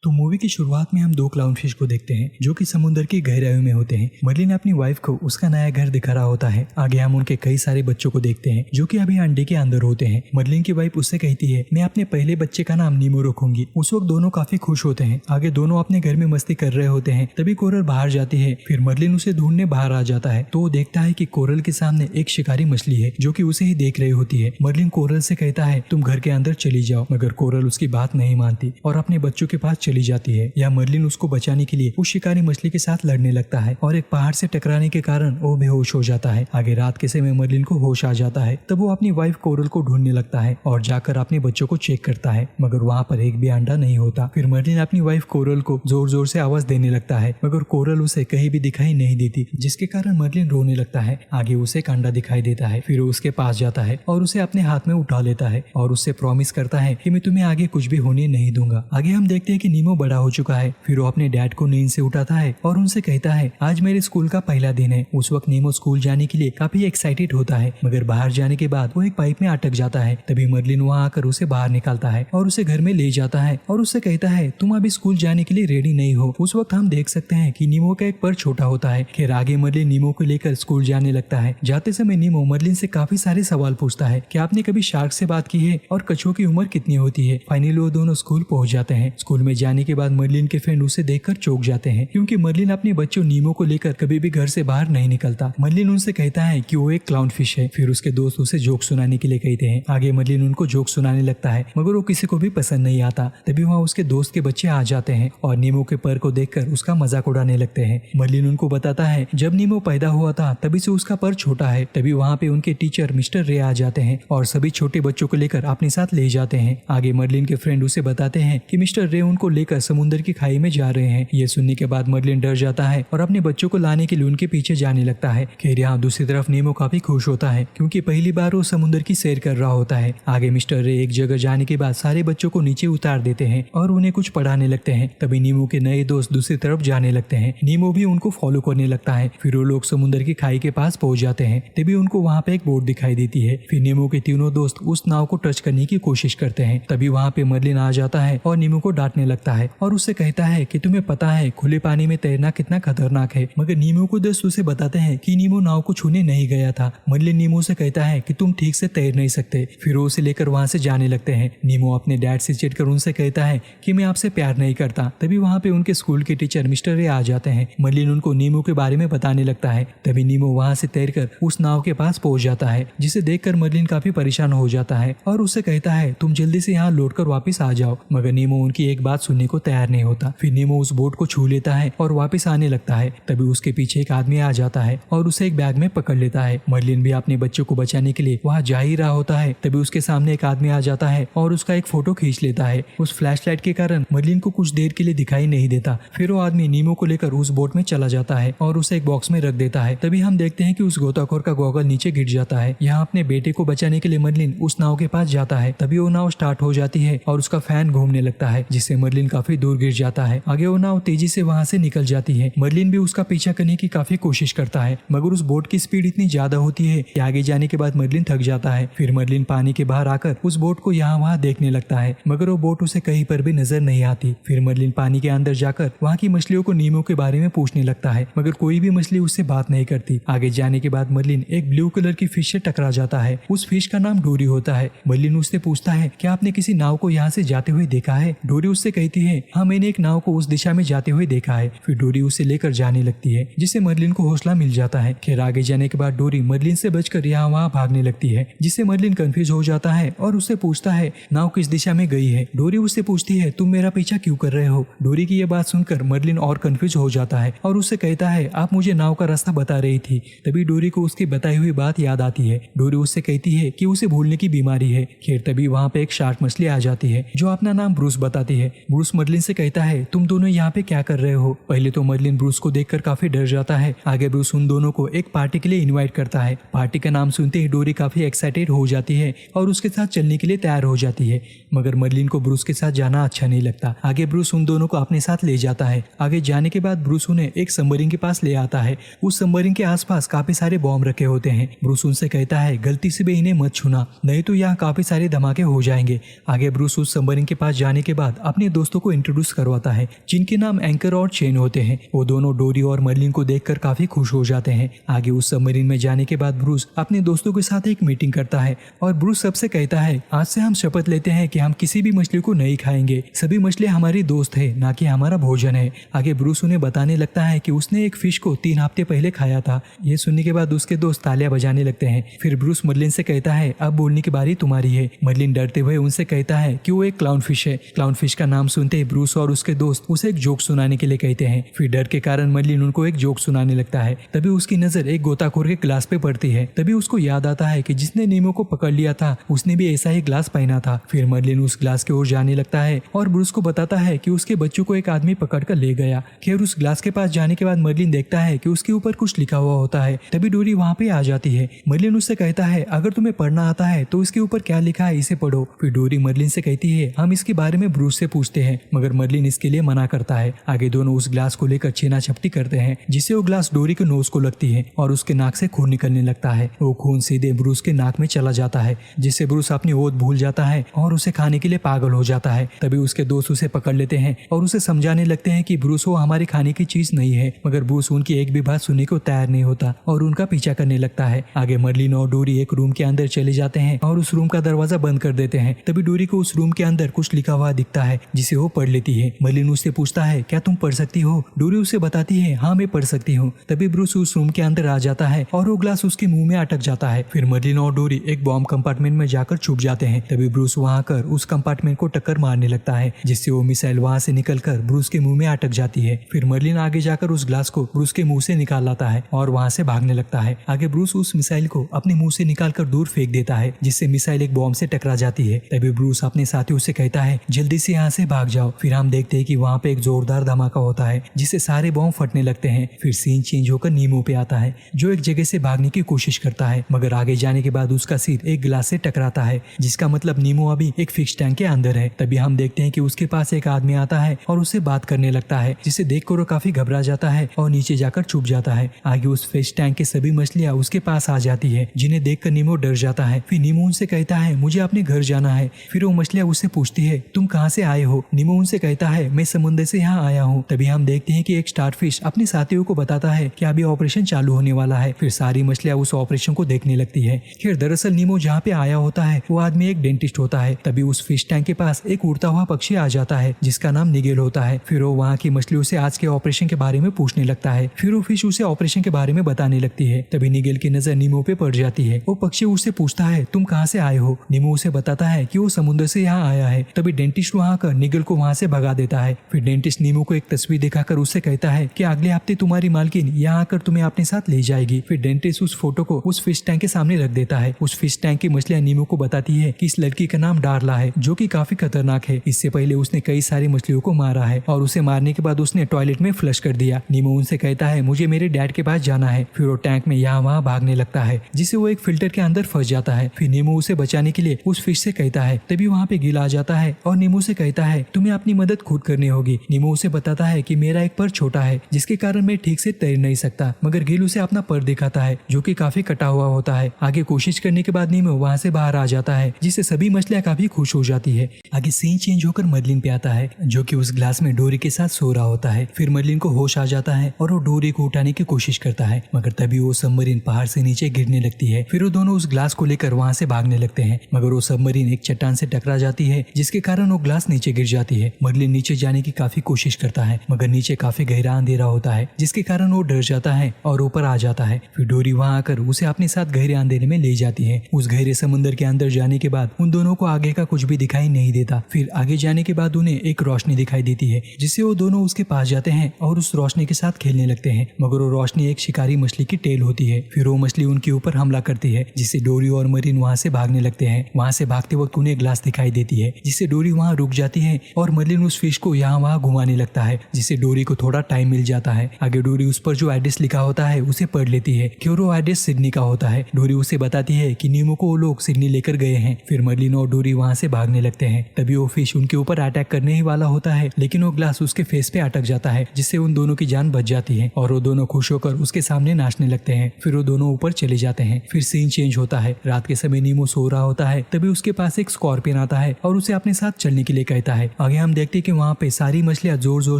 तो मूवी की शुरुआत में हम दो क्लाउनफिश को देखते हैं जो कि समुद्र की गहराइयों में होते हैं। मर्लिन अपनी वाइफ को उसका नया घर दिखा रहा होता है। आगे हम उनके कई सारे बच्चों को देखते हैं जो कि अभी अंडे के अंदर होते हैं। मर्लिन की वाइफ उससे कहती है मैं अपने पहले बच्चे का नाम नीमो रखूंगी। उस वक्त दोनों काफी खुश होते हैं। आगे दोनों अपने घर में मस्ती कर रहे होते हैं। तभी कोरल बाहर जाती है। फिर मर्लिन उसे ढूंढने बाहर आ जाता है तो वो देखता है कि कोरल के सामने एक शिकारी मछली है जो कि उसे ही देख रही होती है। मर्लिन कोरल से कहता है तुम घर के अंदर चली जाओ, मगर कोरल उसकी बात नहीं मानती और अपने बच्चों के पास चली जाती है। या मर्लिन उसको बचाने के लिए उस शिकारी मछली के साथ लड़ने लगता है और एक पहाड़ से टकराने के कारण वो बेहोश हो जाता है। आगे रात के समय मर्लिन को होश आ जाता है। तब वो अपनी वाइफ कोरल को ढूंढने लगता है और जाकर अपने बच्चों को चेक करता है, मगर वहाँ पर एक भी अंडा नहीं होता। फिर मर्लिन अपनी वाइफ कोरल को जोर जोर से आवाज देने लगता है, मगर कोरल उसे कहीं भी दिखाई नहीं देती, जिसके कारण मर्लिन रोने लगता है। आगे उसे एक अंडा दिखाई देता है। फिर वो उसके पास जाता है और उसे अपने हाथ में उठा लेता है और उससे प्रॉमिस करता है कि मैं तुम्हें आगे कुछ भी होने नहीं दूंगा। आगे हम देखते हैं कि नीमो बड़ा हो चुका है। फिर वो अपने डैड को नींद से उठाता है और उनसे कहता है आज मेरे स्कूल का पहला दिन है। उस वक्त नीमो स्कूल जाने के लिए काफी एक्साइटेड होता है, मगर बाहर जाने के बाद वो एक पाइप में अटक जाता है। तभी मर्लिन वहाँ आकर उसे बाहर निकालता है और उसे घर में ले जाता है और उससे कहता है तुम अभी स्कूल जाने के लिए रेडी नहीं हो। उस वक्त हम देख सकते हैं कि नीमो का एक पर छोटा होता है। फिर आगे मर्लिन नीमो को लेकर स्कूल जाने लगता है। जाते समय नीमो मर्लिन से काफी सारे सवाल पूछता है कि आपने कभी शार्क से बात की है और कछुओं की उम्र कितनी होती है। फाइनली वो दोनों स्कूल पहुंच जाते हैं। स्कूल में जाने के बाद मर्लिन के फ्रेंड उसे देखकर चौंक जाते हैं क्योंकि मर्लिन अपने बच्चों नीमो को लेकर कभी भी घर से बाहर नहीं निकलता। मर्लिन उनसे कहता है कि वो एक क्लाउन फिश है। फिर उसके दोस्त उसे जोक सुनाने के लिए कहते हैं। आगे मर्लिन उनको जोक सुनाने लगता है, मगर वो किसी को भी पसंद नहीं आता। तभी वहाँ उसके दोस्त के बच्चे आ जाते हैं और नीमो के पर को देखकर उसका मजाक उड़ाने लगते हैं। मर्लिन उनको बताता है जब नीमो पैदा हुआ था तभी से उसका पर छोटा है। तभी वहाँ पे उनके टीचर मिस्टर रे आ जाते हैं और सभी छोटे बच्चों को लेकर अपने साथ ले जाते हैं। आगे मर्लिन के फ्रेंड उसे बताते हैं कि मिस्टर रे उनको लेकर समुद्र की खाई में जा रहे हैं। ये सुनने के बाद मर्लिन डर जाता है और अपने बच्चों को लाने के लिए उनके पीछे जाने लगता है। खैर यहाँ दूसरी तरफ नीमो काफी खुश होता है क्योंकि पहली बार वो समुद्र की सैर कर रहा होता है। आगे मिस्टर रे एक जगह जाने के बाद सारे बच्चों को नीचे उतार देते हैं और उन्हें कुछ पढ़ाने लगते हैं। तभी नीमो के नए दोस्त दूसरी तरफ जाने लगते हैं। नीमो भी उनको फॉलो करने लगता है। फिर वो लोग समुद्र की खाई के पास पहुंच जाते हैं। तभी उनको वहाँ पे एक बोट दिखाई देती है। फिर नीमो के तीनों दोस्त उस नाव को टच करने की कोशिश करते हैं। तभी वहाँ पे मर्लिन आ जाता है और नीमो को डांटने लगता है और उससे कहता है कि तुम्हें पता है खुले पानी में तैरना कितना खतरनाक है। मगर नीमो को दोस्त उसे बताते हैं कि नीमो नाव को छूने नहीं गया था। मर्लिन नीमो से कहता है कि तुम ठीक से तैर नहीं सकते। फिर वो उसे लेकर वहाँ से जाने लगते हैं। नीमो अपने डैड से चिढ़कर उनसे कहता है कि मैं आपसे प्यार नहीं करता। तभी वहाँ पे उनके स्कूल के टीचर मिस्टर रे आ जाते हैं। मर्लिन उनको नीमो के बारे में बताने लगता है। तभी नीमो वहाँ से तैरकर उस नाव के पास पहुंच जाता है, जिसे देखकर मर्लिन काफी परेशान हो जाता है और उससे कहता है तुम जल्दी से यहाँ लौटकर वापस आ जाओ। मगर नीमो उनकी एक बात सुनने को तैयार नहीं होता। फिर नीमो उस बोट को छू लेता है और वापस आने लगता है। तभी उसके पीछे एक आदमी आ जाता है और उसे एक बैग में पकड़ लेता है। मर्लिन भी अपने बच्चों को बचाने के लिए वहाँ जा ही रहा होता है। तभी उसके सामने एक आदमी आ जाता है और उसका एक फोटो खींच लेता है। उस फ्लैशलाइट के कारण मर्लिन को कुछ देर के लिए दिखाई नहीं देता। फिर वो आदमी नीमो को लेकर उस बोट में चला जाता है और उसे एक बॉक्स में रख देता है। तभी हम देखते हैं कि उस गोताखोर का गॉगल नीचे गिर जाता है। यहाँ अपने बेटे को बचाने के लिए मर्लिन उस नाव के पास जाता है। तभी वो नाव स्टार्ट हो जाती है और उसका फैन घूमने लगता है, जिससे मर्लिन काफी दूर गिर जाता है। आगे वो नाव तेजी से वहाँ से निकल जाती है। मर्लिन भी उसका पीछा करने की काफी कोशिश करता है, मगर उस बोट की स्पीड इतनी ज्यादा होती है कि आगे जाने के बाद मर्लिन थक जाता है। फिर मर्लिन पानी के बाहर आकर उस बोट को यहाँ वहाँ देखने लगता है, मगर वो बोट उसे कहीं पर भी नजर नहीं आती। फिर मर्लिन पानी के अंदर जाकर वहाँ की मछलियों को नीमो के बारे में पूछने लगता है, मगर कोई भी मछली उससे बात नहीं करती। आगे जाने के बाद मर्लिन एक ब्लू कलर की फिश से टकरा जाता है। उस फिश का नाम डोरी होता है। मर्लिन उससे पूछता है क्या आपने किसी नाव को यहाँ से जाते हुए देखा है। डोरी उससे कहती है हाँ मैंने एक नाव को उस दिशा में जाते हुए देखा है। फिर डोरी उसे लेकर जाने लगती है, जिससे मर्लिन को हौसला मिल जाता है। खैर आगे जाने के बाद डोरी मर्लिन से बचकर यहाँ वहाँ भागने लगती है, जिससे मर्लिन कंफ्यूज हो जाता है और उससे पूछता है नाव किस दिशा में गई है। डोरी उससे पूछती है तुम मेरा पीछा क्यों कर रहे हो। डोरी की यह बात सुनकर मर्लिन और कंफ्यूज हो जाता है और उससे कहता है आप मुझे नाव का रास्ता बता रही थी। तभी डोरी को उसकी बताई हुई बात याद आती है। डोरी उससे कहती है कि उसे भूलने की बीमारी है। खैर तभी वहाँ पे एक शार्क मछली आ जाती है जो अपना नाम ब्रूस बताती है। ब्रूस मर्लिन से कहता है तुम दोनों यहाँ पे क्या कर रहे हो। पहले तो मर्लिन ब्रूस को देखकर काफी डर जाता है। आगे ब्रूस उन दोनों को एक पार्टी के लिए इनवाइट करता है। पार्टी का नाम सुनते ही डोरी काफी एक्साइटेड हो जाती है और उसके साथ चलने के लिए तैयार हो जाती है, मगर मर्लिन को ब्रूस के साथ जाना अच्छा नहीं लगता। आगे ब्रूस उन दोनों को अपने साथ ले जाता है। आगे जाने के बाद ब्रूस उन्हें एक सबमरीन के पास ले आता है। उस सबमरीन के आसपास काफी सारे बॉम्ब रखे होते हैं। ब्रूस उनसे कहता है गलती से भी इन्हें मत छूना, नहीं तो यहाँ काफी सारे धमाके हो जाएंगे। आगे ब्रूस उस सबमरीन के पास जाने के बाद अपने दोस्तों दोस्तों को इंट्रोड्यूस करवाता है जिनके नाम एंकर और चेन होते हैं। वो दोनों डोरी और मर्लिन को देखकर काफी खुश हो जाते हैं। आगे उस सबमरीन में जाने के बाद ब्रूस अपने दोस्तों के साथ एक मीटिंग करता है और ब्रूस सबसे कहता है, आज से हम शपथ लेते हैं कि हम किसी भी मछली को नहीं खाएंगे। सभी मछलियां हमारी दोस्त है, ना कि हमारा भोजन है। आगे ब्रूस उन्हें बताने लगता है कि उसने एक फिश को 3 हफ्ते पहले खाया था। ये सुनने के बाद उसके दोस्त तालियां बजाने लगते हैं। फिर ब्रूस मर्लिन से कहता है, अब बोलने की बारी तुम्हारी है। मर्लिन डरते हुए उनसे कहता है कि वो एक क्लाउन फिश है। क्लाउन फिश का नाम सुनते ही ब्रूस और उसके दोस्त उसे एक जोक सुनाने के लिए कहते हैं। फिर डर के कारण मर्लिन उनको एक जोक सुनाने लगता है। तभी उसकी नजर एक गोताखोर के ग्लास पे पड़ती है। तभी उसको याद आता है कि जिसने नीमो को पकड़ लिया था उसने भी ऐसा ही ग्लास पहना था। फिर मर्लिन उस ग्लास की ओर जाने लगता है और ब्रूस को बताता है कि उसके बच्चों को एक आदमी पकड़ कर ले गया। खैर उस ग्लास के पास जाने के बाद मर्लिन देखता है कि उसके ऊपर कुछ लिखा हुआ होता है। तभी डोरी वहाँ पे आ जाती है। मर्लिन उससे कहता है, अगर तुम्हें पढ़ना आता है तो इसके ऊपर क्या लिखा है इसे पढ़ो। फिर डोरी मर्लिन से कहती है, हम इसके बारे में ब्रूस से पूछते हैं, मगर मर्लिन इसके लिए मना करता है। आगे दोनों उस ग्लास को लेकर छीना झपटी करते हैं, जिससे वो ग्लास डोरी के नोज को लगती है और उसके नाक से खून निकलने लगता है। वो खून सीधे ब्रूस के नाक में चला जाता है, जिससे ब्रूस अपनी ओत भूल जाता है और उसे खाने के लिए पागल हो जाता है। तभी उसके दोस्त उसे पकड़ लेते हैं और उसे समझाने लगते हैं कि ब्रूस वो हमारे खाने की चीज नहीं है, मगर ब्रूस उनकी एक भी बात सुनने को तैयार नहीं होता और उनका पीछा करने लगता है। आगे मर्लिन और डोरी एक रूम के अंदर चले जाते हैं और उस रूम का दरवाजा बंद कर देते हैं। तभी डोरी को उस रूम के अंदर कुछ लिखा हुआ दिखता है, जिसे वो पढ़ लेती है। मर्लिन उससे पूछता है, क्या तुम पढ़ सकती हो? डोरी उसे बताती है, हाँ मैं पढ़ सकती हूँ। तभी ब्रूस उस रूम के अंदर आ जाता है और वो ग्लास उसके मुंह में अटक जाता है। फिर मर्लिन और डोरी एक बॉम्ब कंपार्टमेंट में जाकर छुप जाते हैं। तभी ब्रूस वहां कर उस कंपार्टमेंट को टक्कर मारने लगता है, जिससे वो मिसाइल वहां से निकलकर ब्रूस के मुंह में अटक जाती है। फिर मर्लिन आगे जाकर उस ग्लास को ब्रूस के मुंह से निकाल लाता है और वहां से भागने लगता है। आगे ब्रूस उस मिसाइल को अपने मुंह से निकालकर दूर फेंक देता है, जिससे मिसाइल एक बॉम्ब से टकरा जाती है। तभी ब्रूस अपने साथियों से कहता है, जल्दी से यहाँ से भाग जाओ। फिर हम देखते हैं कि वहाँ पे एक जोरदार धमाका होता है, जिससे सारे बॉम्ब फटने लगते हैं। फिर सीन चेंज होकर नीमो पे आता है, जो एक जगह से भागने की कोशिश करता है, मगर आगे जाने के बाद उसका सिर एक गिलास से टकराता है, जिसका मतलब नीमो अभी एक फिश टैंक के अंदर है। तभी हम देखते हैं कि उसके पास एक आदमी आता है और उससे बात करने लगता है, जिसे देखकर वो काफी घबरा जाता है और नीचे जाकर छुप जाता है। आगे उस फिश टैंक के सभी मछलियां उसके पास आ जाती है, जिन्हें देखकर नीमो डर जाता है। फिर नीमो उनसे कहता है, मुझे अपने घर जाना है। फिर वो मछलियां उससे पूछती है, तुम कहाँ से आए हो? नीमो उनसे कहता है, मैं समुद्र से यहाँ आया हूँ। तभी हम देखते हैं कि एक स्टारफिश अपने साथियों को बताता है कि अभी ऑपरेशन चालू होने वाला है। फिर सारी मछलियां उस ऑपरेशन को देखने लगती है। फिर दरअसल नीमो जहाँ पे आया होता है वो आदमी एक डेंटिस्ट होता है। तभी उस फिश टैंक के पास एक उड़ता हुआ पक्षी आ जाता है, जिसका नाम निगेल होता है। फिर वो वहाँ की मछलियों से आज के ऑपरेशन के बारे में पूछने लगता है। फिर वो फिश उसे ऑपरेशन के बारे में बताने लगती है। तभी निगेल की नजर नीमो पे पड़ जाती है। वो पक्षी उससे पूछता है, तुम कहाँ से आए हो? नीमो उसे बताता है कि वो समुद्र से यहाँ आया है। तभी डेंटिस्ट वहाँ आकर निगेल को वहाँ से भगा देता है। फिर डेंटिस्ट नीमो को एक तस्वीर दिखाकर उससे कहता है कि अगले हफ्ते तुम्हारी मालकिन यहाँ आकर तुम्हें अपने साथ ले जाएगी। फिर डेंटिस्ट उस फोटो को उस फिश टैंक के सामने रख देता है। उस फिश टैंक की मछलियां नीमो को बताती है कि इस लड़की का नाम डार्ला है, जो कि काफी खतरनाक है। इससे पहले उसने कई सारी मछलियों को मारा है और उसे मारने के बाद उसने टॉयलेट में फ्लश कर दिया। नीमो उनसे कहता है, मुझे मेरे डैड के पास जाना है। फिर वो टैंक में यहाँ वहाँ भागने लगता है, जिससे वो एक फिल्टर के अंदर फंस जाता है। फिर नीमो उसे बचाने के लिए उस फिश से कहता है। तभी वहाँ पे गिल आ जाता है और नीमो से कहता है, तुम्हें अपनी मदद खुद करनी होगी। नीमो उसे बताता है कि मेरा एक पर छोटा है, जिसके कारण मैं ठीक से तैर नहीं सकता, मगर गिल उसे अपना पर दिखाता है, जो कि काफी कटा हुआ होता है। आगे कोशिश करने के बाद नीमो वहाँ से बाहर आ जाता है, जिससे सभी मछलियां काफी खुश हो जाती है। आगे सीन चेंज होकर मर्लिन पे आता है, जो कि उस ग्लास में डोरी के साथ सो रहा होता है। फिर मर्लिन को होश आ जाता है और वो डोरी को उठाने की कोशिश करता है, मगर तभी वो सबमरीन पहाड़ से नीचे गिरने लगती है। फिर वो दोनों उस ग्लास को लेकर वहाँ से भागने लगते हैं, मगर वो सबमरीन एक चट्टान से टकरा जाती है, जिसके कारण वो ग्लास नीचे गिर जाती है। मर्लिन नीचे जाने की काफी कोशिश करता है, मगर नीचे काफी गहरा अंधेरा होता है, जिसके कारण वो डर जाता है और ऊपर आ जाता है। फिर डोरी वहाँ आकर उसे अपने साथ गहरे अंधेरे में ले जाती है। उस गहरे समुद्र के अंदर जाने के बाद उन दोनों को आगे का कुछ भी दिखाई नहीं देता। फिर आगे जाने के बाद उन्हें एक रोशनी दिखाई देती है, जिससे वो दोनों उसके पास जाते हैं और उस रोशनी के साथ खेलने लगते हैं, मगर वो रोशनी एक शिकारी मछली की टेल होती है। फिर वो मछली उनके ऊपर हमला करती है, जिससे डोरी और मरीन वहाँ से भागने लगते हैं। वहाँ से भागते वक्त उन्हें ग्लास दिखाई देती है, जिससे डोरी वहाँ रुक जाती है और मर्लिन उस फिश को यहाँ वहाँ घुमाने लगता है, जिससे डोरी को थोड़ा टाइम मिल जाता है। आगे डोरी उस पर जो एड्रेस लिखा होता है उसे पढ़ लेती है कि वो एड्रेस सिडनी का होता है। डोरी उसे बताती है कि नीमो को वो लोग सिडनी लेकर गए हैं। फिर मर्लिन और डोरी वहाँ से भागने लगते हैं। तभी वो फिश उनके ऊपर अटैक करने ही वाला होता है, लेकिन वो ग्लास उसके फेस पे अटक जाता है, जिससे उन दोनों की जान बच जाती है और वो दोनों खुश होकर उसके सामने नाचने लगते हैं। फिर वो दोनों ऊपर चले जाते हैं। फिर सीन चेंज होता है, रात के समय नीमो सो रहा होता है। तभी उसके पास एक स्कॉर्पियन आता है और उसे अपने साथ चलने के लिए कहता है। आगे हम देखते हैं कि वहाँ पे सारी मछलियाँ जोर जोर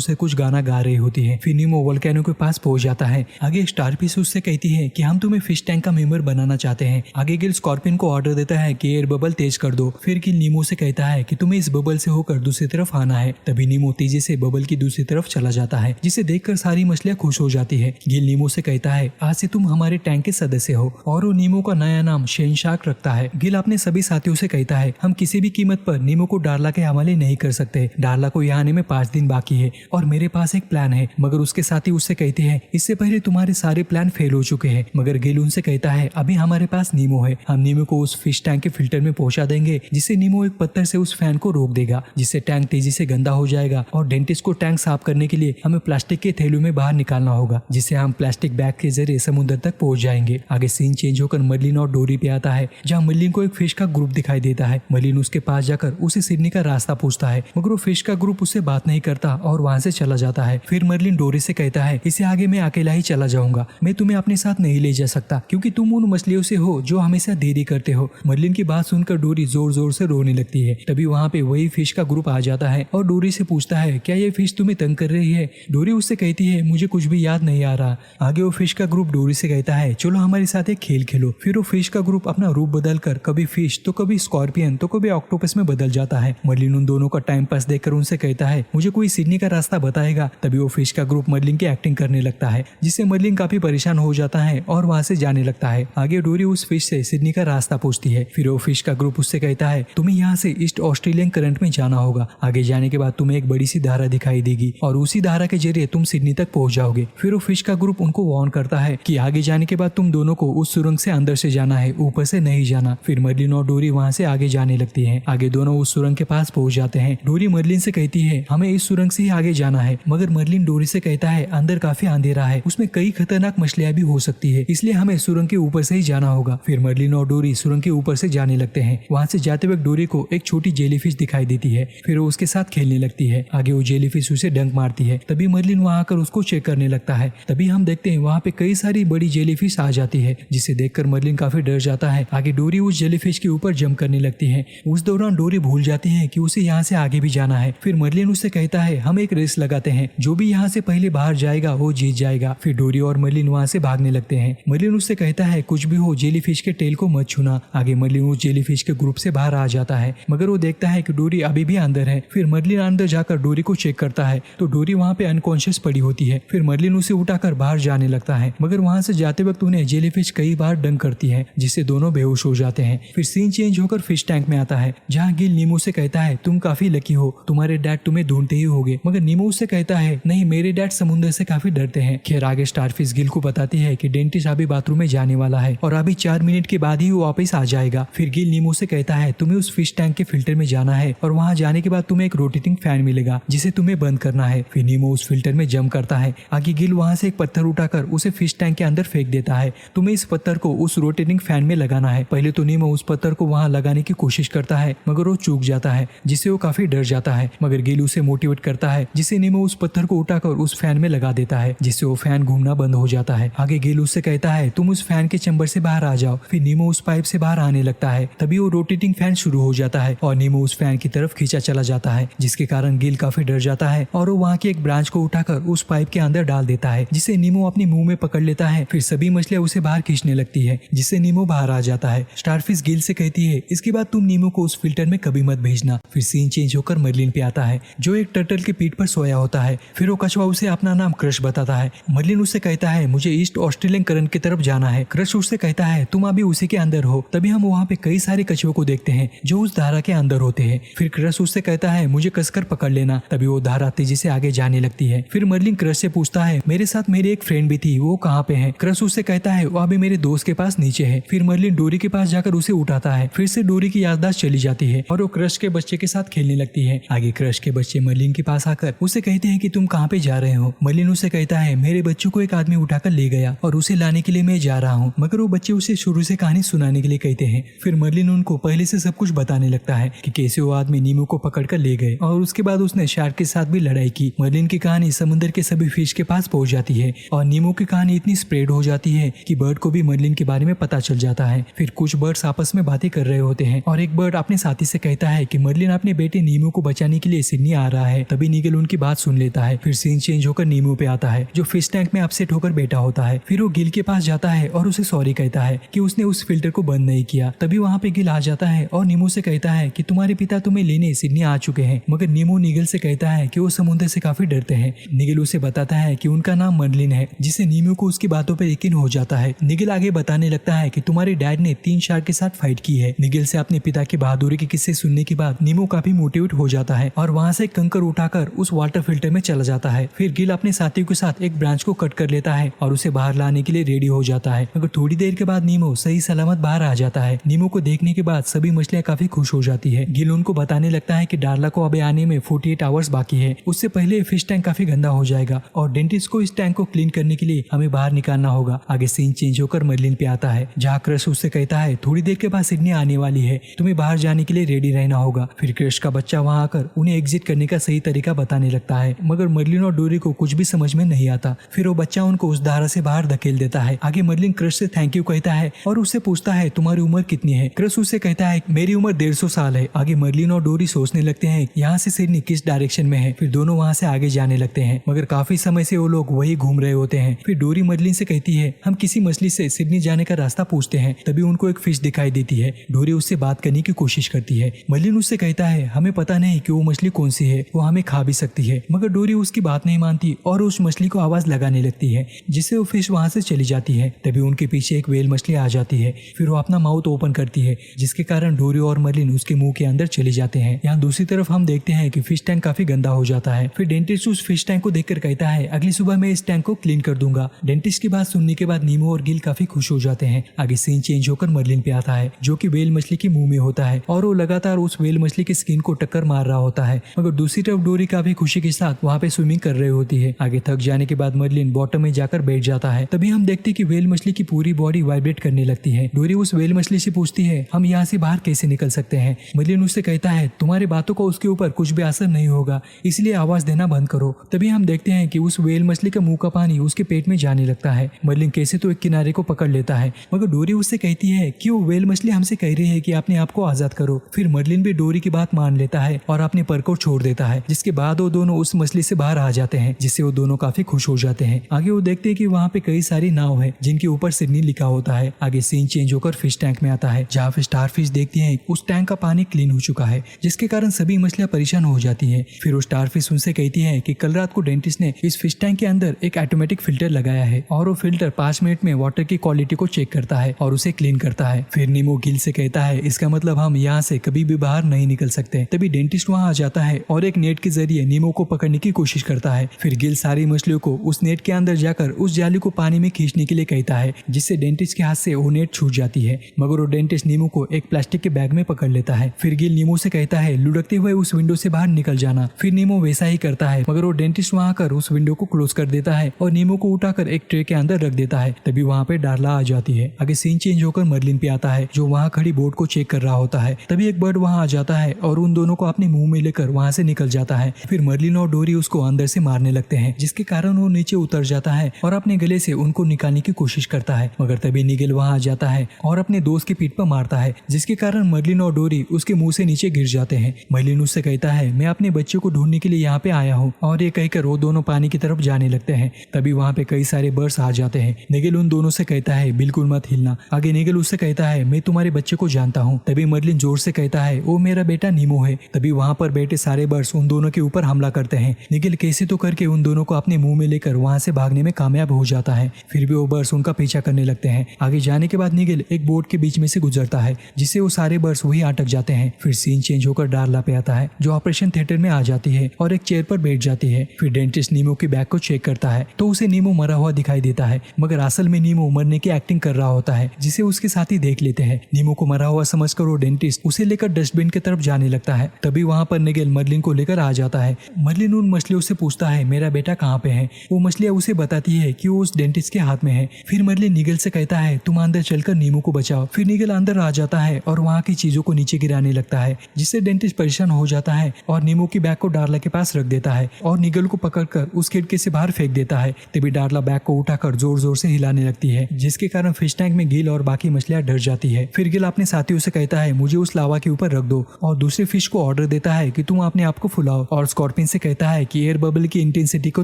से कुछ गाना गा रही होती है। फिर नीमो वोल्केनो के पास पहुंच जाता है। आगे स्टारफिश उससे कहती है कि हम तुम्हें फिश टैंक का मेंबर बनाना चाहते हैं। आगे गिल स्कॉर्पियन को ऑर्डर देता है कि एयर बबल तेज कर दो। फिर गिल नीमो से कहता है कि तुम्हें इस बबल से होकर दूसरी तरफ आना है। तभी नीमो तेजी से बबल की दूसरी तरफ चला जाता है, जिसे देखकर सारी मछलियाँ खुश हो जाती है। गिल नीमो से कहता है आज से तुम हमारे टैंक के सदस्य हो, और वो नीमो का नया नाम शेनशार्क रखता है। गिल अपने सभी साथियों से कहता है हम किसी भी कीमत पर नीमो को डार्ला के हवाले नहीं कर सकते। डार्ला को यहाँ आने में 5 दिन बाकी है और मेरे पास एक प्लान है। मगर उसके साथी उससे कहते हैं इससे पहले तुम्हारे सारे प्लान फेल हो चुके हैं। मगर गिल उनसे कहता है अभी हमारे पास नीमो है, हम नीमो को उस फिश टैंक के फिल्टर में पहुंचा देंगे, जिससे नीमो एक पत्थर से उस फैन को रोक देगा, जिससे टैंक तेजी से गंदा हो जाएगा। और डेंटिस्ट को टैंक साफ करने के लिए हमें प्लास्टिक के थैलों में बाहर निकालना होगा, जिससे हम प्लास्टिक बैग के जरिए समुद्र तक पहुंच जाएंगे। आगे सीन चेंज होकर मर्लिन और डोरी पे आता है, जहाँ मर्लिन को एक फिश का ग्रुप दिखाई देता है। मर्लिन उसके पास जाकर उसे सिडनी का रास्ता पूछता है, मगर वो फिश का ग्रुप उससे बात नहीं करता और वहाँ से चला जाता है। फिर मर्लिन डोरी से कहता है इसे आगे मैं अकेला ही चला जाऊंगा, मैं तुम्हें अपने साथ नहीं ले जा सकता क्योंकि तुम उन मछलियों से हो जो हमेशा देरी करते हो। मर्लिन की बात सुनकर डोरी जोर जोर से रोने लगती है। तभी वहाँ पे वही फिश का ग्रुप आ जाता है और डोरी से पूछता है क्या ये फिश तुम्हें तंग कर रही है। डोरी उससे कहती है मुझे कुछ भी याद नहीं आ रहा। आगे वो फिश का ग्रुप डोरी से कहता है चलो हमारे साथ एक खेल खेलो। फिर वो फिश का ग्रुप अपना रूप बदल कर कभी फिश तो कभी स्कॉर्पियन तो कभी ऑक्टोपस में बदल जाता है। मर्लिन उन दोनों का टाइम पास देखकर उनसे कहता है मुझे कोई सिडनी का रास्ता बताएगा। तभी वो फिश का ग्रुप मर्लिन की एक्टिंग करने लगता है, जिससे मर्लिन काफी परेशान हो जाता है और वहाँ से जाने लगता है। आगे डोरी उस फिश से सिडनी का रास्ता पूछती है। फिर वो फिश का ग्रुप उससे कहता है तुम्हें यहाँ से ईस्ट ऑस्ट्रेलियन करंट में जाना होगा। आगे जाने के बाद तुम्हें एक बड़ी सी धारा दिखाई देगी और उसी धारा के जरिए तुम सिडनी तक पहुंच जाओगे। फिर वो फिश का ग्रुप उनको वार्न करता है कि आगे जाने के बाद तुम दोनों को उस सुरंग से अंदर से जाना है, ऊपर से नहीं जाना। फिर मर्लिन और डोरी वहाँ से आगे जाने लगती है। आगे दोनों उस सुरंग के पास पहुंच जाते हैं। डोरी मर्लिन से कहती है हमें इस सुरंग से ही आगे जाना है, मगर मर्लिन डोरी से कहता है अंदर काफी अंधेरा है, उसमें कई खतरनाक मछलियां भी हो सकती है, इसलिए हमें सुरंग के ऊपर से ही जाना होगा। फिर मर्लिन और डोरी सुरंग के ऊपर से जाने लगते हैं। वहाँ से जाते वक्त डोरी को एक छोटी जेलीफिश दिखाई देती है। फिर वो उसके साथ खेलने लगती है। आगे वो जेलीफिश उसे डंक मारती है। तभी मर्लिन वहाँ आकर उसको चेक करने लगता है। तभी हम देखते हैं वहाँ पे कई सारी बड़ी जेलीफिश आ जाती है, जिसे देखकर मर्लिन काफी डर जाता है। आगे डोरी उस जेलीफिश के ऊपर जंप करने लगती है। उस दौरान डोरी भूल जाती है कि उसे यहाँ से आगे भी जाना है। फिर मर्लिन उससे कहता है हम एक रेस लगाते हैं, जो भी यहाँ से पहले बाहर जाएगा वो जीत जाएगा। फिर डोरी और मर्लिन वहाँ से भागने लगते हैं। मर्लिन उससे कहता है कुछ भी हो जेलीफिश के टेल को मत छूना। आगे मर्लिन उस जेलीफिश के ग्रुप से बाहर आ जाता है, मगर वो देखता है कि डोरी अभी भी अंदर है। फिर मर्लिन अंदर जाकर डोरी को चेक करता है तो डोरी वहाँ पे अनकॉन्शियस पड़ी होती है। फिर मर्लिन उसे उठाकर बाहर जाने लगता है, मगर वहाँ से जाते वक्त उन्हें जेलीफिश कई बार डंक करती है, जिससे दोनों बेहोश हो जाते हैं। फिर सीन चेंज होकर फिश टैंक में आता है, जहाँ गिल नीमो से कहता है तुम काफी लकी हो, तुम्हारे डैड तुम्हें ढूंढते ही होंगे। मगर नीमो उससे कहता है नहीं, मेरे डैड समुद्र से काफी डरते हैं। खैर आगे स्टारफिश गिल को बताती है कि डेंटिस्ट अभी बाथरूम में जाने वाला है और अभी 4 मिनट के बाद ही वो वापस आ जाएगा। फिर गिल नीमो से कहता है तुम्हें उस फिश टैंक के फिल्टर में जाना है और वहाँ जाने के बाद तुम्हें एक रोटेटिंग फैन मिलेगा, जिसे तुम्हें बंद करना है। फिर नीमो उस फिल्टर में जंप करता है। आगे गिल वहाँ से एक पत्थर उठाकर उसे फिश टैंक के अंदर फेंक देता है। तुम्हें इस पत्थर को उस रोटेटिंग फैन में लगाना है। पहले तो नीमो उस पत्थर को वहाँ लगाने की कोशिश करता है, मगर वो चूक जाता है, जिससे वो काफी डर जाता है। मगर गिल उसे मोटिवेट करता है, जिससे नीमो उस पत्थर को उठाकर उस फैन में लगा देता है, जिससे वो फैन घूमना बंद हो जाता है। आगे गिल उससे कहता है तुम उस फैन के चैम्बर से बाहर आ जाओ। फिर नीमो उस पाइप से बाहर आने लगता है। तभी वो रोटेटिंग फैन शुरू हो जाता है और नीमो उस फैन की तरफ खींचा चला जाता है, जिसके कारण गिल काफी डर जाता है और वो वहाँ की एक ब्रांच को उठाकर उस पाइप के अंदर डाल देता है, जिसे नीमो अपने मुंह में पकड़ लेता है। फिर सभी मछलियां उसे बाहर खींचने लगती है, जिससे नीमो बाहर आ जाता है। स्टारफिश गिल से कहती है इसके बाद तुम नीमो को उस फिल्टर में कभी मत भेजना। फिर सीन चेंज होकर मर्लिन पे आता है, जो एक टर्टल के पीठ पर सोया होता है। फिर वो कछुआ उसे अपना नाम क्रश बताता है। मर्लिन उससे कहता है मुझे ईस्ट ऑस्ट्रेलियन करंट की तरफ जाना है। क्रश उससे कहता है तुम अभी उसी के अंदर हो। तभी हम वहाँ पे कई सारे कछुओं को देखते हैं जो उस धारा के अंदर होते हैं। फिर क्रश उससे कहता है मुझे कसकर पकड़ लेना। तभी वो धारा तेजी से आगे जाने लगती है। फिर मर्लिन क्रश से पूछता है मेरे साथ मेरी एक फ्रेंड भी थी, वो कहाँ पे है। क्रश उससे कहता है वो अभी मेरे दोस्त के पास नीचे है। फिर मर्लिन डोरी के पास जाकर उसे उठाता है। फिर से डोरी की याददाश्त चली जाती है और वो क्रश के बच्चे के साथ खेलने लगती है। आगे क्रश के बच्चे मर्लिन के पास आकर उसे कहते हैं कि तुम कहाँ पे जा रहे हो। मर्लिन उसे कहता है मेरे बच्चों को एक आदमी उठाकर ले गया और उसे लाने के लिए मैं जा रहा हूँ। मगर वो बच्चे उसे शुरू से कहानी सुनाने के लिए कहते हैं। फिर मर्लिन उनको पहले से सब कुछ बताने लगता है कि कैसे वो आदमी नीमो को पकड़कर ले गए और उसके बाद उसने शार्क के साथ भी लड़ाई की। मर्लिन की कहानी समुद्र के सभी फिश के पास पहुंच जाती है और नीमो की कहानी इतनी स्प्रेड हो जाती है कि बर्ड को भी मर्लिन के बारे में पता चल जाता है। फिर कुछ बर्ड्स आपस में बातें कर रहे होते हैं और एक बर्ड अपने साथी से कहता है कि मर्लिन अपने बेटे नीमो नीमो को बचाने के लिए सिडनी आ रहा है। तभी निगल उनकी बात सुन लेता है। फिर सीन चेंज होकर नीमो पे आता है जो फिश टैंक में अपसेट होकर बैठा होता है। फिर वो गिल के पास जाता है और उसे सॉरी कहता है कि उसने उस फिल्टर को बंद नहीं किया। तभी वहाँ पे गिल आ जाता है और नीमो से कहता है कि तुम्हारे पिता तुम्हें लेने सिडनी आ चुके हैं। मगर नीमो निगल से कहता है कि वो समुद्र से काफी डरते हैं। निगल उसे बताता है कि उनका नाम मर्लिन है, जिससे नीमो को उसकी बातों पर यकीन हो जाता है। निगल आगे बताने लगता है कि तुम्हारे डैड ने 3 शार्क के साथ फाइट की है। निगल से अपने पिता की बहादुरी के किस्से सुनने के बाद नीमो काफी मोटिवेट हो जाता है और वहाँ से कंकर उठाकर उस वाटर फिल्टर में चला जाता है। फिर गिल अपने साथियों के साथ एक ब्रांच को कट कर लेता है और उसे बाहर लाने के लिए रेडी हो जाता है। मगर थोड़ी देर के बाद नीमो सही सलामत बाहर आ जाता है। नीमो को देखने के बाद सभी मछलियां काफी खुश हो जाती है। गिल उनको बताने लगता है कि डार्ला को अभी आने में 48 आवर्स बाकी है, उससे पहले फिश टैंक काफी गंदा हो जाएगा और डेंटिस्ट को इस टैंक को क्लीन करने के लिए हमें बाहर निकालना होगा। आगे सीन चेंज होकर मर्लिन पे आता है जहाँ क्रश उससे कहता है थोड़ी देर के बाद सिडनी आने वाली है, तुम्हें बाहर जाने के लिए रेडी रहना होगा। फिर क्रश का बच्चा वहाँ आकर उन्हें एग्जिट करने का सही तरीका बताने लगता है, मगर मर्लिन और डोरी को कुछ भी समझ में नहीं आता। फिर वो बच्चा उनको उस धारा से बाहर धकेल देता है। आगे मर्लिन क्रश से थैंक यू कहता है और उससे पूछता है तुम्हारी उम्र कितनी है। क्रश उससे कहता है मेरी उम्र 150 साल है। आगे मर्लिन और डोरी सोचने लगते हैं यहाँ से सिडनी किस डायरेक्शन में है। फिर दोनों वहाँ से आगे जाने लगते हैं, मगर काफी समय से वो लोग वही घूम रहे होते हैं। फिर डोरी मर्लिन से कहती है हम किसी मछली से सिडनी जाने का रास्ता पूछते हैं। तभी उनको एक फिश दिखाई देती है। डोरी उससे बात करने की कोशिश करती है। मर्लिन उससे कहता है हमें पता नहीं कि वो मछली कौन सी है, वो हमें खा भी सकती है। मगर डोरी उसकी बात नहीं मानती और उस मछली को आवाज लगाने लगती है, जिससे वो फिश वहाँ से चली जाती है। तभी उनके पीछे एक व्हेल मछली आ जाती है। फिर वो अपना माउथ ओपन करती है, जिसके कारण डोरी और मर्लिन उसके मुंह के अंदर चले जाते हैं। यहाँ दूसरी तरफ हम देखते हैं कि फिश टैंक काफी गंदा हो जाता है। फिर डेंटिस्ट उस फिश टैंक को देखकर कहता है अगली सुबह मैं इस टैंक को क्लीन कर दूंगा। डेंटिस्ट की बात सुनने के बाद नीमो और गिल काफी खुश हो जाते हैं। आगे सीन चेंज होकर मर्लिन पे आता है जो कि व्हेल मछली के मुंह में होता है और वो लगातार उस व्हेल मछली की स्किन को टक्कर मार रहा होता है। मगर दूसरी तरफ डोरी काफी खुशी के साथ वहाँ पे स्विमिंग कर रही होती है। आगे थक जाने के बाद मर्लिन बॉटम में जाकर बैठ जाता है। तभी हम देखते कि व्हेल मछली की पूरी बॉडी वाइब्रेट करने लगती है। डोरी उस व्हेल मछली से पूछती है हम यहाँ से बाहर कैसे निकल सकते हैं। मर्लिन उससे कहता है तुम्हारी बातों का उसके ऊपर कुछ भी असर नहीं होगा, इसलिए आवाज देना बंद करो। तभी हम देखते हैं कि उस व्हेल मछली का मुंह का पानी उसके पेट में जाने लगता है। मर्लिन कैसे तो एक किनारे को पकड़ लेता है, मगर डोरी उससे कहती है कि वो व्हेल मछली हमसे कह रही है कि अपने आप को आजाद करो। फिर मर्लिन भी डोरी की बात मान लेता है और अपने पर को छोड़ देता है, जिसके बाद वो दोनों उस मछली से बाहर आ जाते हैं, जिससे वो दोनों काफी खुश हो जाते हैं। आगे वो देखते हैं कि वहाँ पे कई सारी नाव है जिनके ऊपर सिडनी लिखा होता है। आगे सीन चेंज होकर फिश टैंक में आता है जहाँ स्टार फिश देखती है उस टैंक का पानी क्लीन हो चुका है, जिसके कारण सभी मछलियां परेशान हो जाती है। फिर वो स्टार फिश उनसे कहती है कि कल रात को डेंटिस्ट ने इस फिश टैंक के अंदर एक ऑटोमेटिक फिल्टर लगाया है और वो फिल्टर 5 मिनट में वाटर की क्वालिटी को चेक करता है और उसे क्लीन करता है। फिर नीमो गिल से कहता है इसका मतलब हम यहाँ से कभी भी बाहर नहीं निकल सकते। तभी डेंटिस्ट वहाँ आ जाता है और एक नेट के जरिए नीमो को पकड़ने की कोशिश करता है। फिर गिल सारी मछलियों को उस नेट के अंदर जाकर उस जाली को पानी में खींचने के लिए कहता है, जिससे डेंटिस्ट के हाथ से वो नेट छूट जाती है। मगर वो डेंटिस्ट नीमो को एक प्लास्टिक के बैग में पकड़ लेता है। फिर गिल नीमो से कहता है लुढ़कते हुए उस विंडो से बाहर निकल जाना। फिर नीमो वैसा ही करता है, मगर वो डेंटिस्ट वहाँ आकर उस विंडो को क्लोज कर देता है और नीमो को उठाकर एक ट्रे के अंदर रख देता है। तभी वहाँ पे डार्ला आ जाती है। आगे सीन चेंज होकर मर्लिन पे आता है जो वहाँ खड़ी बोट को चेक कर रहा होता है। तभी एक बर्ड वहाँ आ जाता है और उन दोनों को अपने मुंह में लेकर वहाँ से निकल जाता है। फिर मर्लिन और डोरी उसको अंदर से मारने लगते हैं, जिसके कारण वो नीचे उतर जाता है और अपने गले से उनको निकालने की कोशिश करता है। मगर तभी निगल वहाँ आ जाता है और अपने दोस्त की पीठ पर मारता है, जिसके कारण मर्लिन और डोरी उसके मुंह से नीचे गिर जाते हैं। मर्लिन उससे कहता है मैं अपने बच्चे को ढूंढने के लिए यहाँ पे आया हूँ, और ये कहकर वो दोनों पानी की तरफ जाने लगते हैं। तभी वहाँ पे कई सारे बर्ड्स आ जाते हैं। निगल उन दोनों से कहता है बिल्कुल मत हिलना। आगे निगल उससे कहता है मैं तुम्हारे बच्चे को जानता हूँ। तभी मर्लिन जोर से कहता है वो मेरा बेटा नीमो है। तभी वहाँ पर बैठे सारे बर्ड्स उन दोनों के ऊपर हमला करते हैं। निगल कैसे तो करके उन दोनों को अपने मुंह में लेकर वहाँ से भागने में कामयाब हो जाता है। फिर भी वो बर्ड्स उनका पीछा करने लगते हैं। आगे जाने के बाद निगल एक बोट के बीच में से गुजरता है, जिससे वो सारे बर्ड्स वही अटक जाते हैं। फिर सीन चेंज होकर डार्ला पे आता है जो ऑपरेशन थिएटर में आ जाती है और एक चेयर पर बैठ जाती है। फिर डेंटिस्ट नीमो की बैग को चेक करता है तो उसे नीमो मरा हुआ दिखाई देता है, मगर असल में नीमो मरने की एक्टिंग कर रहा होता है, जिसे उसके साथी देख लेते हैं। नीमो को मरा हुआ समझकर वो डेंटिस्ट उसे लेकर डस्टबिन की तरफ जाने लगता है। तभी वहाँ पर निगल मर्लिन को लेकर आ जाता है। मर्लिन उन मछलियों से पूछता है मेरा बेटा कहाँ पे है। वो मछलियाँ उसे बताती है कि वो उस डेंटिस्ट के हाथ में है। फिर मर्लिन निगल से कहता है तुम अंदर चलकर नीमो को बचाओ। फिर निगल अंदर आ जाता है और वहाँ की चीजों को नीचे गिराने लगता है, जिससे डेंटिस्ट परेशान हो जाता है और नीमो की बैग को डार्ला के पास रख देता है और निगल को पकड़कर उस खिड़की से बाहर फेंक देता है। तभी डार्ला बैग को उठाकर जोर जोर से हिलाने लगती है, जिसके कारण फिश टैंक में गिल और बाकी मछलियां डर जाती है। फिर गिल अपने साथियों से कहता है मुझे उस लावा के ऊपर रख दो और दूसरे फिश को ऑर्डर देता है कि तुम अपने आप को फुलाओ और स्कॉर्पियन से कहता है कि एयर बबल की इंटेंसिटी को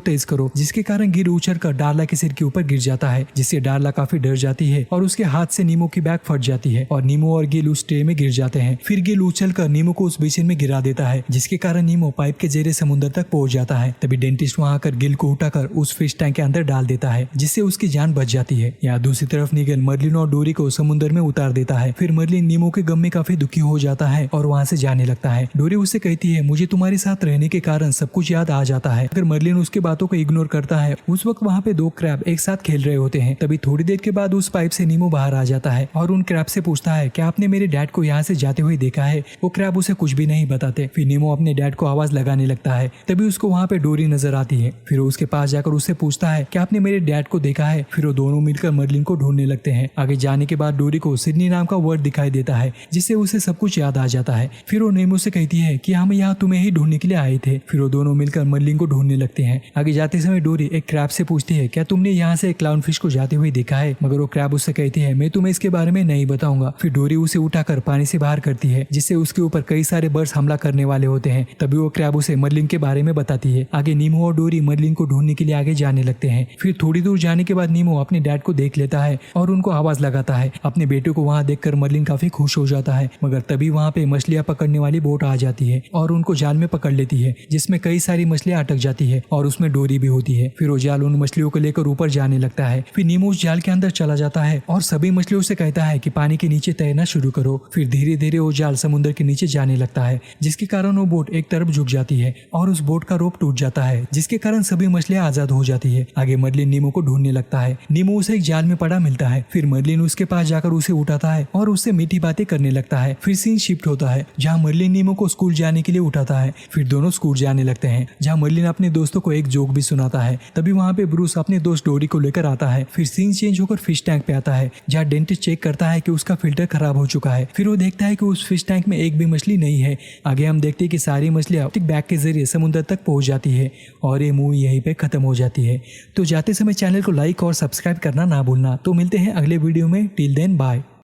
तेज करो, जिसके कारण गिर उछल कर डार्ला के सिर के ऊपर गिर जाता है, जिससे डार्ला काफी डर जाती है और उसके हाथ से नीमो की बैग फट जाती है और नीमो और गिल उस ट्रे में गिर जाते हैं। फिर गिल उछल कर नीमो को उस बेसिन में गिरा देता है, जिसके कारण नीमो पाइप के जरिए समुद्र तक पहुंच जाता है। तभी डेंटिस्ट वहां आकर गिल को उठाकर उस फिश टैंक के अंदर डाल देता है, जिससे उसकी जान बच जाती है। यहाँ दूसरी तरफ निगल मर्लिन और डोरी को समुद्र में उतार देता है। फिर मर्लिन नीमो के गम में काफी दुखी हो जाता है और वहाँ से जाने लगता है। डोरी उससे कहती है मुझे तुम्हारे साथ रहने के कारण सब कुछ याद आ जाता है। अगर मर्लिन उसके बातों को इग्नोर करता है। उस वक्त वहाँ पे दो क्रैब एक साथ खेल रहे होते हैं। तभी थोड़ी देर के बाद उस पाइप से नीमो बाहर आ जाता है और उन क्रैब से पूछता है क्या आपने मेरे डैड को यहाँ से जाते हुए देखा है। वो क्रैब उसे कुछ भी नहीं बताते। फिर नीमो अपने डैड को आवाज लगाने लगता है। तभी उसको वहाँ पे डोरी नजर आती है। फिर वो उसके पास जाकर उससे पूछता है क्या आपने मेरे डैड को देखा है। फिर वो दोनों मिलकर मर्लिन को ढूंढने लगते हैं। आगे जाने के बाद डोरी को सिडनी नाम का वर्ड दिखाई देता है, जिससे उसे सब कुछ याद आ जाता है। फिर वो नीमो से कहती है कि हम यहाँ तुम्हें ही ढूंढने के लिए आए थे। फिर वो दोनों मिलकर मर्लिन को ढूंढने लगते हैं। आगे जाते समय डोरी एक क्रैब से पूछती है क्या तुमने यहाँ से क्लाउन फिश को जाते हुए देखा है। मगर वो क्रैब उससे कहती है मैं तुम्हें इसके बारे में नहीं बताऊंगा। फिर डोरी उसे उठाकर पानी से बाहर करती है, जिससे उसके ऊपर कई सारे बर्ड्स हमला करने वाले होते हैं। तभी वो क्रैब उसे मर्लिन के बारे में बताती है। आगे नीमो और डोरी मर्लिन को ढूंढने के लिए आगे जाने लगते हैं। फिर थोड़ी दूर जाने के बाद नीमो अपने डैड को देख लेता है और उनको आवाज लगाता है। अपने बेटे को वहाँ देखकर मर्लिन काफी खुश हो जाता है। मगर तभी वहाँ पे मछलियाँ पकड़ने वाली बोट आ जाती है और उनको जाल में पकड़ लेती है, जिसमें कई सारी मछलियाँ अटक जाती है और उसमें डोरी भी होती है। फिर वो जाल उन मछलियों को लेकर ऊपर जाने लगता है। फिर नीमो उस जाल के अंदर चला जाता है और सभी मछलियों से कहता है कि पानी के नीचे तैरना शुरू करो। फिर धीरे धीरे वो जाल समुद्र के नीचे जाने लगता है, जिसके कारण वो बोट एक तरफ झुक जाती है और उस बोट का रोप टूट जाता है, जिसके कारण सभी मछलियां आजाद हो जाती है। आगे मर्लिन नीमो को ढूंढने लगता है। नीमो उसे एक जाल में पड़ा मिलता है। फिर मर्लिन उसके पास जाकर उसे उठाता है और उससे मीठी बातें करने लगता है। फिर सीन शिफ्ट होता है जहाँ मर्लिन नीमो को स्कूल जाने के लिए उठाता है। फिर दोनों स्कूल जाने लगते हैं, जहाँ मर्लिन अपने दोस्तों को एक जोक भी सुनाता है। तभी वहाँ पे ब्रूस अपने दोस्त डोरी को लेकर आता है। फिर सीन चेंज होकर फिश टैंक पे आता है, जहाँ डेंटिस्ट चेक करता है कि उसका फिल्टर खराब हो चुका है। फिर वो देखता है कि उस फिश टैंक में एक भी मछली नहीं है। आगे हम देखते हैं कि सारी मछलियां ऑप्टिक बैग के जरिए समुद्र तक पहुंच जाती है और ये मूवी यहीं पे खत्म हो जाती है। तो जाते समय चैनल को लाइक और सब्सक्राइब करना ना भूलना। तो मिलते हैं अगले वीडियो में। Till then bye.